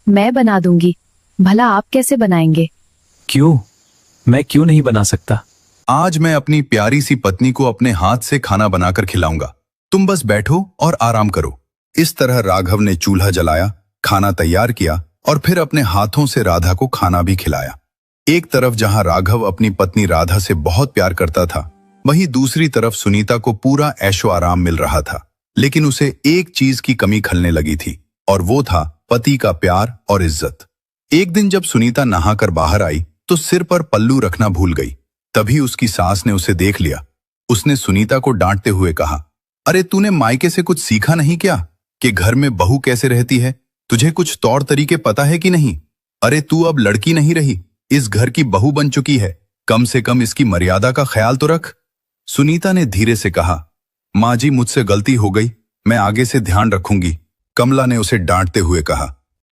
मैं बना दूंगी। भला आप कैसे बनाएंगे? क्यों? मैं क्यों नहीं बना सकता? आज मैं अपनी प्यारी सी पत्नी को अपने हाथ से खाना बनाकर खिलाऊंगा। तुम बस बैठो और आराम करो। इस तरह राघव ने चूल्हा जलाया, खाना तैयार किया और फिर अपने हाथों से राधा को खाना भी खिलाया। एक तरफ जहां राघव अपनी पत्नी राधा से बहुत प्यार करता था, वहीं दूसरी तरफ सुनीता को पूरा ऐशो आराम मिल रहा था। लेकिन उसे एक चीज की कमी खलने लगी थी, और वो था पति का प्यार और इज्जत। एक दिन जब सुनीता नहाकर बाहर आई तो सिर पर पल्लू रखना भूल गई। तभी उसकी सास ने उसे देख लिया। उसने सुनीता को डांटते हुए कहा, अरे तूने मायके से कुछ सीखा नहीं क्या कि घर में बहू कैसे रहती है? तुझे कुछ तौर तरीके पता है कि नहीं? अरे तू अब लड़की नहीं रही, इस घर की बहू बन चुकी है। कम से कम इसकी मर्यादा का ख्याल तो रख। सुनीता ने धीरे से कहा, माँ जी मुझसे गलती हो गई, मैं आगे से ध्यान रखूंगी। कमला ने उसे डांटते हुए कहा,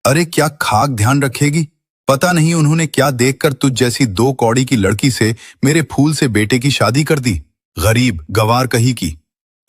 अरे क्या खाक ध्यान रखेगी? पता नहीं उन्होंने क्या देखकर तुझ जैसी 2 कौड़ी की लड़की से मेरे फूल से बेटे की शादी कर दी। गरीब गवार कही की।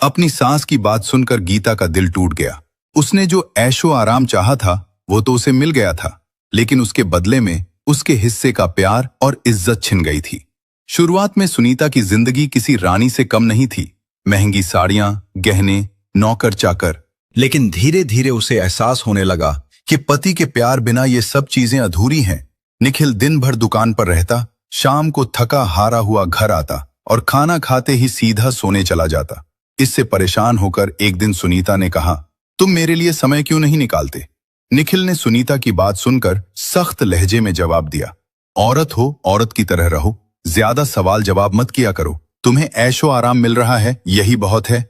अपनी सास की बात सुनकर गीता का दिल टूट गया। उसने जो ऐशो आराम चाहा था वो तो उसे मिल गया था, लेकिन उसके बदले में उसके हिस्से का प्यार और इज्जत छिन गई थी। शुरुआत में सुनीता की जिंदगी किसी रानी से कम नहीं थी। महंगी साड़ियां, गहने, नौकर चाकर। लेकिन धीरे धीरे उसे एहसास होने लगा कि पति के प्यार बिना ये सब चीजें अधूरी हैं। निखिल दिन भर दुकान पर रहता, शाम को थका हारा हुआ घर आता और खाना खाते ही सीधा सोने चला जाता। इससे परेशान होकर एक दिन सुनीता ने कहा, तुम मेरे लिए समय क्यों नहीं निकालते? निखिल ने सुनीता की बात सुनकर सख्त लहजे में जवाब दिया, औरत हो औरत की तरह रहो, ज्यादा सवाल जवाब मत किया करो। तुम्हें ऐशो आराम मिल रहा है, यही बहुत है।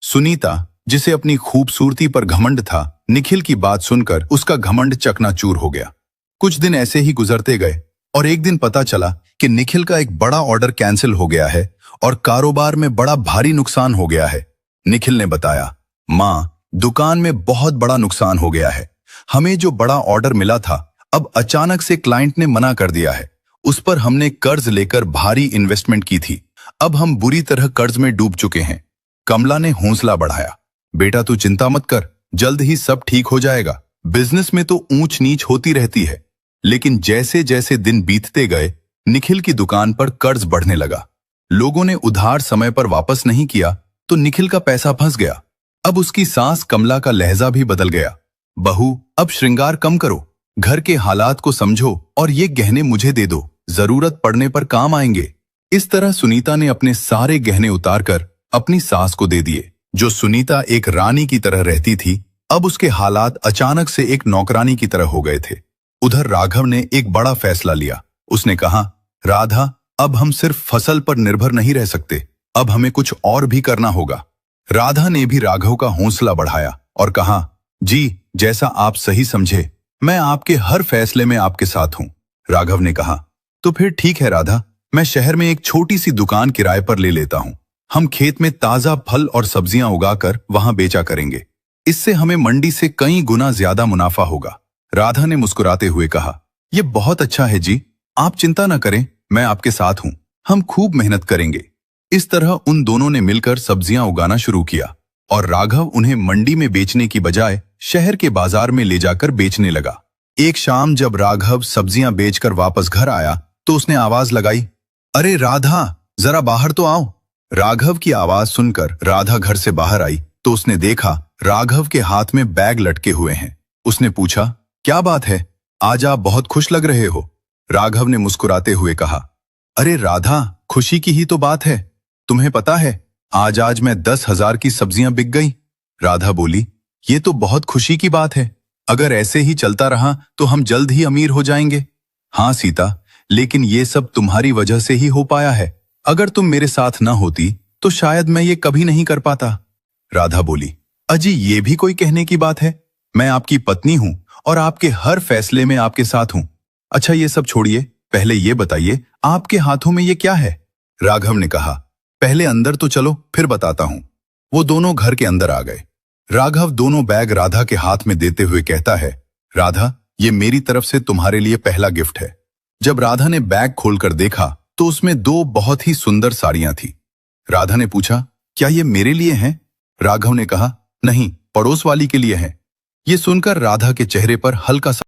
सुनीता, जिसे अपनी खूबसूरती पर घमंड था, निखिल की बात सुनकर उसका घमंड चकनाचूर हो गया। कुछ दिन ऐसे ही गुजरते गए और एक दिन पता चला कि निखिल का एक बड़ा ऑर्डर कैंसिल हो गया है और कारोबार में बड़ा भारी नुकसान हो गया है। निखिल ने बताया, माँ, दुकान में बहुत बड़ा नुकसान हो गया है। हमें जो बड़ा ऑर्डर मिला था, अब अचानक से क्लाइंट ने मना कर दिया है। उस पर हमने कर्ज लेकर भारी इन्वेस्टमेंट की थी। अब हम बुरी तरह कर्ज में डूब चुके हैं। कमला ने हौसला बढ़ाया, बेटा तू चिंता मत कर, जल्द ही सब ठीक हो जाएगा। बिजनेस में तो ऊंच नीच होती रहती है। लेकिन जैसे जैसे दिन बीतते गए, निखिल की दुकान पर कर्ज बढ़ने लगा। लोगों ने उधार समय पर वापस नहीं किया तो निखिल का पैसा फंस गया। अब उसकी सास कमला का लहजा भी बदल गया। बहू, अब श्रृंगार कम करो, घर के हालात को समझो और ये गहने मुझे दे दो, जरूरत पड़ने पर काम आएंगे। इस तरह सुनीता ने अपने सारे गहने उतारकर अपनी सास को दे दिए। जो सुनीता एक रानी की तरह रहती थी, अब उसके हालात अचानक से एक नौकरानी की तरह हो गए थे। उधर राघव ने एक बड़ा फैसला लिया। उसने कहा, राधा, अब हम सिर्फ फसल पर निर्भर नहीं रह सकते, अब हमें कुछ और भी करना होगा। राधा ने भी राघव का हौसला बढ़ाया और कहा, जी, जैसा आप सही समझे, मैं आपके हर फैसले में आपके साथ हूं। राघव ने कहा, तो फिर ठीक है राधा, मैं शहर में एक छोटी सी दुकान किराए पर ले लेता हूं। हम खेत में ताजा फल और सब्जियां उगाकर वहां बेचा करेंगे। इससे हमें मंडी से कई गुना ज्यादा मुनाफा होगा। राधा ने मुस्कुराते हुए कहा, यह बहुत अच्छा है जी, आप चिंता न करें, मैं आपके साथ हूं, हम खूब मेहनत करेंगे। इस तरह उन दोनों ने मिलकर सब्जियां उगाना शुरू किया और राघव उन्हें मंडी में बेचने की बजाय शहर के बाजार में ले जाकर बेचने लगा। एक शाम जब राघव सब्जियां बेचकर वापस घर आया तो उसने आवाज लगाई, अरे राधा, जरा बाहर तो आओ। राघव की आवाज सुनकर राधा घर से बाहर आई तो उसने देखा राघव के हाथ में बैग लटके हुए हैं। उसने पूछा, क्या बात है, आज आप बहुत खुश लग रहे हो। राघव ने मुस्कुराते हुए कहा, अरे राधा, खुशी की ही तो बात है। तुम्हें पता है, आज मैं 10,000 की सब्जियां बिक गई। राधा बोली, ये तो बहुत खुशी की बात है। अगर ऐसे ही चलता रहा तो हम जल्द ही अमीर हो जाएंगे। हाँ सीता, लेकिन ये सब तुम्हारी वजह से ही हो पाया है। अगर तुम मेरे साथ न होती तो शायद मैं ये कभी नहीं कर पाता। राधा बोली, अजी ये भी कोई कहने की बात है? मैं आपकी पत्नी हूं और आपके हर फैसले में आपके साथ हूं। अच्छा ये सब छोड़िए, पहले ये बताइए आपके हाथों में ये क्या है? राघव ने कहा, पहले अंदर तो चलो, फिर बताता हूं। वो दोनों घर के अंदर आ गए। राघव दोनों बैग राधा के हाथ में देते हुए कहता है, राधा, ये मेरी तरफ से तुम्हारे लिए पहला गिफ्ट है। जब राधा ने बैग खोलकर देखा तो उसमें 2 बहुत ही सुंदर साड़ियां थी। राधा ने पूछा, क्या ये मेरे लिए हैं? राघव ने कहा, नहीं, पड़ोस वाली के लिए है। ये सुनकर राधा के चेहरे पर हल्का सा